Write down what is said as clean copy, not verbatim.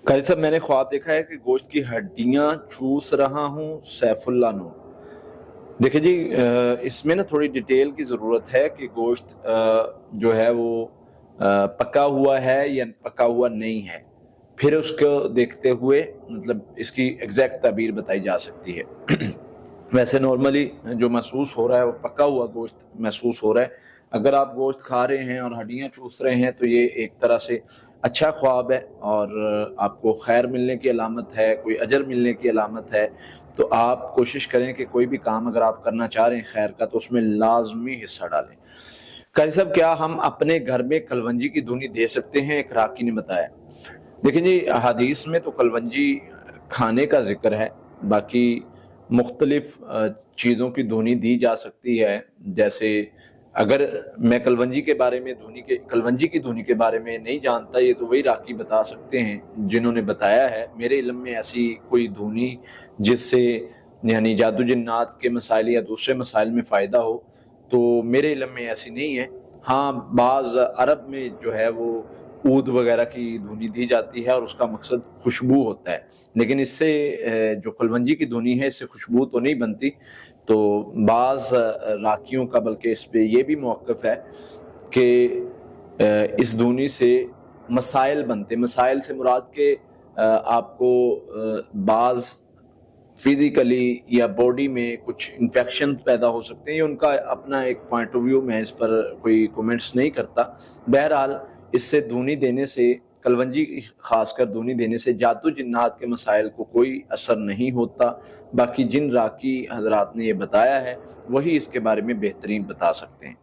قاری صاحب میں نے خواب دیکھا ہے کہ گوشت کی ہڈیاں چوس رہا ہوں سیف اللہ نور۔ دیکھیں جی، اس میں نا تھوڑی ڈیٹیل کی ضرورت ہے کہ گوشت جو ہے وہ پکا ہوا ہے یا پکا ہوا نہیں ہے، پھر اس کو دیکھتے ہوئے مطلب اس کی ایگزیکٹ تعبیر بتائی جا سکتی ہے۔ ویسے نارملی جو محسوس ہو رہا ہے وہ پکا ہوا گوشت محسوس ہو رہا ہے۔ اگر آپ گوشت کھا رہے ہیں اور ہڈیاں چوس رہے ہیں تو یہ ایک طرح سے اچھا خواب ہے اور آپ کو خیر ملنے کی علامت ہے، کوئی اجر ملنے کی علامت ہے۔ تو آپ کوشش کریں کہ کوئی بھی کام اگر آپ کرنا چاہ رہے ہیں خیر کا تو اس میں لازمی حصہ ڈالیں۔ قاری صاحب کیا ہم اپنے گھر میں کلونجی کی دھنی دے سکتے ہیں؟ ایک راکی نے بتایا۔ دیکھیں جی، حدیث میں تو کلونجی کھانے کا ذکر ہے، باقی مختلف چیزوں کی دھنی دی جا سکتی ہے۔ جیسے اگر میں کلونجی کے بارے میں کلونجی کی دھنی کے بارے میں نہیں جانتا، یہ تو وہی راکی بتا سکتے ہیں جنہوں نے بتایا ہے۔ میرے علم میں ایسی کوئی دھنی جس سے یعنی جادو جنات کے مسائل یا دوسرے مسائل میں فائدہ ہو تو میرے علم میں ایسی نہیں ہے۔ ہاں، بعض عرب میں جو ہے وہ عود وغیرہ کی دھنی دی جاتی ہے اور اس کا مقصد خوشبو ہوتا ہے، لیکن اس سے جو کلونجی کی دھنی ہے اس سے خوشبو تو نہیں بنتی۔ تو بعض راکیوں کا بلکہ اس پہ یہ بھی موقف ہے کہ اس دھنی سے مسائل بنتے، مسائل سے مراد کہ آپ کو بعض فزیکلی یا باڈی میں کچھ انفیکشن پیدا ہو سکتے ہیں۔ یہ ان کا اپنا ایک پوائنٹ آف ویو، میں اس پر کوئی کومنٹس نہیں کرتا۔ بہرحال اس سے دھنی دینے سے، کلونجی خاص کر دھنی دینے سے جادو جنات کے مسائل کو کوئی اثر نہیں ہوتا۔ باقی جن راکی حضرات نے یہ بتایا ہے وہی اس کے بارے میں بہترین بتا سکتے ہیں۔